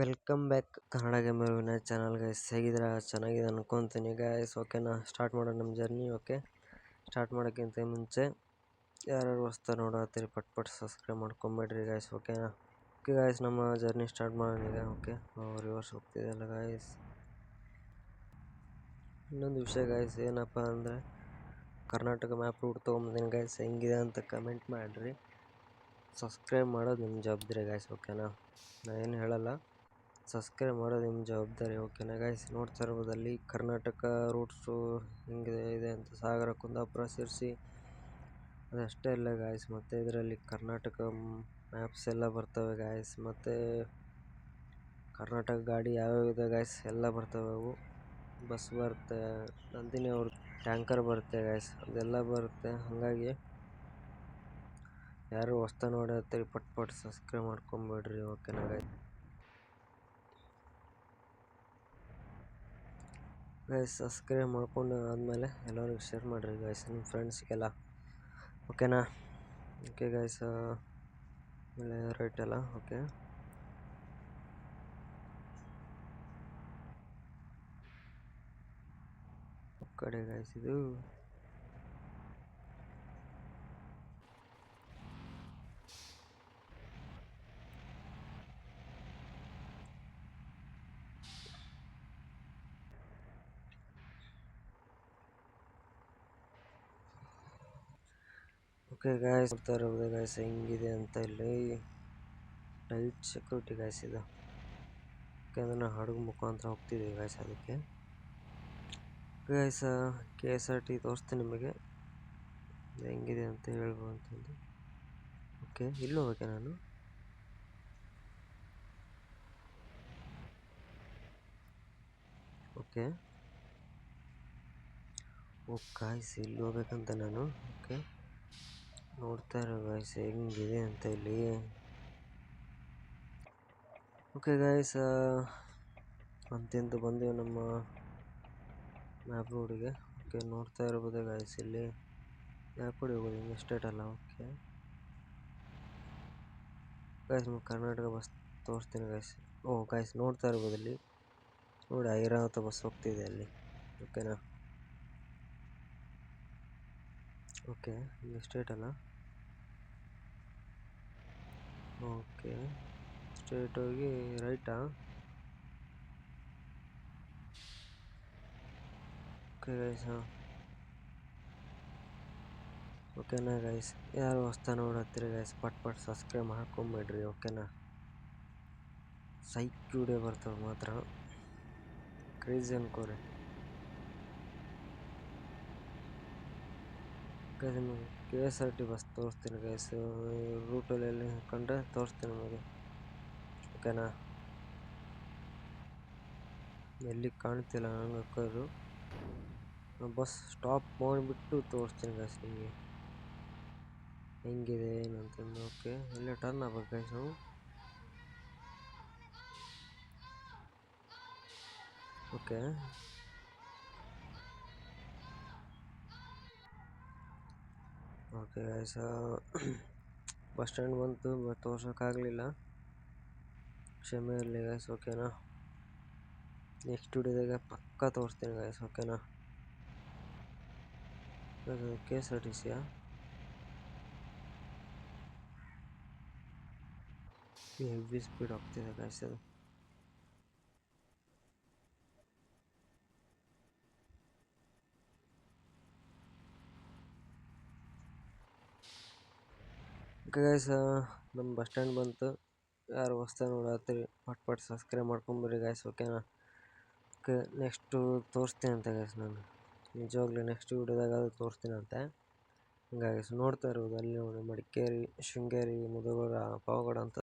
Welcome back Kannada gamer Vinay channel guys. ಹೇಗಿದ್ದೀರಾ? ಚೆನ್ನಾಗಿದೆ ಅನ್ಕೊತೀನಿ ಗೈಸ್. ಓಕೆನಾ, ಸ್ಟಾರ್ಟ್ ಮಾಡೋಣ ನಮ್ಮ ಜರ್ನಿ. ಓಕೆ, ಸ್ಟಾರ್ಟ್ ಮಾಡೋಕ್ಕಿಂತ ಮುಂಚೆ ಯಾರು ಹೊಸ್ತಾ ನೋಡತ್ತೀರಿ ಪಟ್ ಸಬ್ಸ್ಕ್ರೈಬ್ ಮಾಡ್ಕೊಂಬೇಡ್ರಿ ಗೈಸ್. ಓಕೆನಾ. ಓಕೆ ಗೈಸ್, ನಮ್ಮ ಜರ್ನಿ ಸ್ಟಾರ್ಟ್ ಮಾಡೋಣ ಈಗ. ಓಕೆ, ರಿವರ್ಸ್ ಹೋಗ್ತಿದೆಯಲ್ಲ ಗೈಸ್. ಇನ್ನೊಂದು ವಿಷಯ ಗೈಸ್, ಏನಪ್ಪ ಅಂದರೆ ಕರ್ನಾಟಕ ಮ್ಯಾಪ್ ರೂಟ್ ತೊಗೊಂಬಂದಿನಿ ಗೈಸ್. ಹೆಂಗಿದೆ ಅಂತ ಕಮೆಂಟ್ ಮಾಡಿರಿ. ಸಬ್ಸ್ಕ್ರೈಬ್ ಮಾಡೋದು ನಿಮ್ಮ ಜವಾಬ್ದಾರಿ ಗೈಸ್. ಓಕೆನಾ, ನಾನು ಏನು ಹೇಳಲ್ಲ, ಸಬ್ಸ್ಕ್ರೈಬ್ ಮಾಡೋದು ನಿಮ್ಮ ಜವಾಬ್ದಾರಿ. ಓಕೆನಾ ಗೈಸ್. ನೋಡ್ತಾ ಇರ್ಬೋದಲ್ಲಿ ಕರ್ನಾಟಕ ರೂಟ್ಸು ಹೆಂಗಿದೆ ಇದೆ ಅಂತ. ಸಾಗರ, ಕುಂದಾಪುರ, ಶಿರ್ಸಿ ಅದಷ್ಟೇ ಇಲ್ಲ ಗಾಯ್ಸ್. ಮತ್ತು ಇದರಲ್ಲಿ ಕರ್ನಾಟಕ ಮ್ಯಾಪ್ಸ್ ಎಲ್ಲ ಬರ್ತವೆ ಗಾಯ್ಸ್. ಮತ್ತು ಕರ್ನಾಟಕ ಗಾಡಿ ಯಾವ್ಯಾವ ಇದೆ ಗಾಯ್ಸ್ ಎಲ್ಲ ಬರ್ತವೆ. ಅವು ಬಸ್ ಬರುತ್ತೆ, ನಂದಿನಿ ಅವ್ರ ಟ್ಯಾಂಕರ್ ಬರುತ್ತೆ ಗಾಯ್ಸ್, ಅದೆಲ್ಲ ಬರುತ್ತೆ. ಹಾಗಾಗಿ ಯಾರು ಹೊಸ್ತಾ ನೋಡತ್ತೀರಿ ಪಟ್ ಸಬ್ಸ್ಕ್ರೈಬ್ ಮಾಡ್ಕೊಂಬೇಡ್ರಿ. ಓಕೆನಾ ಗೈಸ್. ಸಬ್ಸ್ಕ್ರೈಬ್ ಮಾಡ್ಕೊಂಡು ಆದಮೇಲೆ ಎಲ್ಲರಿಗೂ ಶೇರ್ ಮಾಡಿರಿ ಗೈಸ್, ನಿಮ್ಮ ಫ್ರೆಂಡ್ಸ್ಗೆಲ್ಲ. ಓಕೆನಾ. ಓಕೆ ಗೈಸ್, ಆಮೇಲೆ ರೈಟ್ ಅಲ್ಲ. ಓಕೆ, ಕಡೆ ಗೈಸ್ ಇದು. ಓಕೆ ಗಾಯ್ಸ್, ನೋಡ್ತಾ ಇರೋದು ಗಾಯ್ಸ್ ಹೆಂಗಿದೆ ಅಂತ. ಇಲ್ಲಿ ಟೈಟ್ ಸೆಕ್ಯೂರಿಟಿ ಗಾಯ್ಸ್ ಇದು. ಯಾಕೆಂದರೆ ನಾವು ಹಡಗು ಮುಖಾಂತರ ಹೋಗ್ತಿದ್ದೀವಿ ಗಾಯ್ಸ್. ಅದಕ್ಕೆ ಗಾಯ್ಸ್ KSRT ತೋರಿಸ್ತೀನಿ ನಿಮಗೆ ಹೆಂಗಿದೆ ಅಂತ ಹೇಳ್ಬೋದು ಅಂತಂದು. ಓಕೆ, ಇಲ್ಲಿ ಹೋಗ್ಬೇಕೆ ನಾನು. ಓಕೆ, ಗಾಯ್ಸ್ ಇಲ್ಲಿ ಹೋಗ್ಬೇಕಂತ ನಾನು. ಓಕೆ, ನೋಡ್ತಾ ಇರೋ ಗಾಯ್ಸ್ ಹೆಂಗಿದೆ ಅಂತ ಇಲ್ಲಿ. ಓಕೆ ಗಾಯ್ಸ್, ಅಂತೆಂದು ಬಂದೆವು ನಮ್ಮ ಮ್ಯಾಪ್ ರೋಡಿಗೆ. ಓಕೆ, ನೋಡ್ತಾ ಇರ್ಬೋದು ಗಾಯ್ಸ್ ಇಲ್ಲಿ ಮ್ಯಾಪ್ ರೋಡಿಗೆ ಹೋಗೋದು ಹಿಂಗೆ ಸ್ಟೇಟ್ ಅಲ್ಲ. ಓಕೆ ಗಾಯ್ಸ್, ನಿಮ್ಗೆ ಕರ್ನಾಟಕ ಬಸ್ ತೋರಿಸ್ತೀನಿ ಗಾಯ್ಸ್. ಗಾಯ್ಸ್ ನೋಡ್ತಾ ಇರ್ಬೋದು ಇಲ್ಲಿ ನೋಡಿ, ಐರಾವತ ಬಸ್ ಹೋಗ್ತಿದೆ ಅಲ್ಲಿ. ಓಕೆನಾ. ಓಕೆ, ಹಿಂಗೆ ಸ್ಟ್ರೇಟ್ ಅಲ್ಲ. ಓಕೆ, ಸ್ಟ್ರೇಟ್ ಹೋಗಿ ರೈಟಾ. ಓಕೆ ಗೈಸ್, ಓಕೆನಾ ಗೈಸ್. ಯಾರು ಹೊಸ್ತಾ ನೋಡತ್ತೀರಿ ಗೈಸ್ ಪಟ್ ಸಬ್ಸ್ಕ್ರೈಬ್ ಮಾಡ್ಕೊಂಬೇಡ್ರಿ. ಓಕೆನಾ. ಸೈಕ್ ವಿಡಿಯೋ ಬರ್ತವೆ ಮಾತ್ರ, ಕ್ರೇಜಿ ಅನ್ಕೋರಿ. ಗೈಸ್ ನಿಮಗೆ KSRT ಬಸ್ ತೋರಿಸ್ತೀನಿ ಗೈಸ್. ರೂಟಲ್ಲಿ ಎಲ್ಲಿ ಕಂಡ್ರೆ ತೋರಿಸ್ತೀನಿ ನಿಮಗೆ. ಓಕೆನಾ. ಎಲ್ಲಿ ಕಾಣ್ತಿಲ್ಲ ನಂಗೆ ಹಾಕೋದು. ಬಸ್ ಸ್ಟಾಪ್ ಮಾಡಿಬಿಟ್ಟು ತೋರಿಸ್ತೀನಿ ಗೈಸ್ ನಿಮಗೆ ಹೆಂಗಿದೆ ಏನಂತಂದು. ಓಕೆ, ಇಲ್ಲೇ ಟರ್ನ್ ಆಗ್ಬೇಕು ಗೈಸ್ ನಾವು. Okay, okay guys, bus stand ಬಂತು, ತೋರ್ಸೋಕ್ಕಾಗಲಿಲ್ಲ, ಕ್ಷಮೆ ಇರಲಿ ಗೈಸ್. ಓಕೆನಾ. ನೆಕ್ಸ್ಟ್ ವಿಡಿಯೋದಾಗ ಪಕ್ಕ ತೋರಿಸ್ತೀನಿ ಗೈಸ್. ಓಕೆನಾ. KSRTC ಹೆವಿ ಸ್ಪೀಡ್ ಹೋಗ್ತಿದೆ ಗೈಸ್ ಅದು. ಓಕೆ ಗೈಸ್, ನಮ್ಮ ಬಸ್ ಸ್ಟ್ಯಾಂಡ್ ಬಂತು. ಯಾರು ಹೊಸ್ತಾ ನೋಡತ್ತೀರಿ ಪಟ್ ಸಬ್ಸ್ಕ್ರೈಬ್ ಮಾಡ್ಕೊಂಬಿಡ್ರಿ ಗೈಸ್. ಓಕೆನಾ. ಓಕೆ, ನೆಕ್ಸ್ಟು ತೋರಿಸ್ತೀನಿ ಅಂತ ಗೈಸ್ ನಾನು. ನಿಜವಾಗ್ಲೂ ನೆಕ್ಸ್ಟ್ ವಿಡಿಯೋದಾಗ ಅದು ತೋರಿಸ್ತೀನಿ ಅಂತ. ಹಂಗಾಗಿ ನೋಡ್ತಾ ಇರ್ಬೋದು ಅಲ್ಲಿ ನೋಡಿ, ಮಡಿಕೇರಿ, ಶೃಂಗೇರಿ, ಮುದಗೋಳ, ಪಾವಗಡ ಅಂತ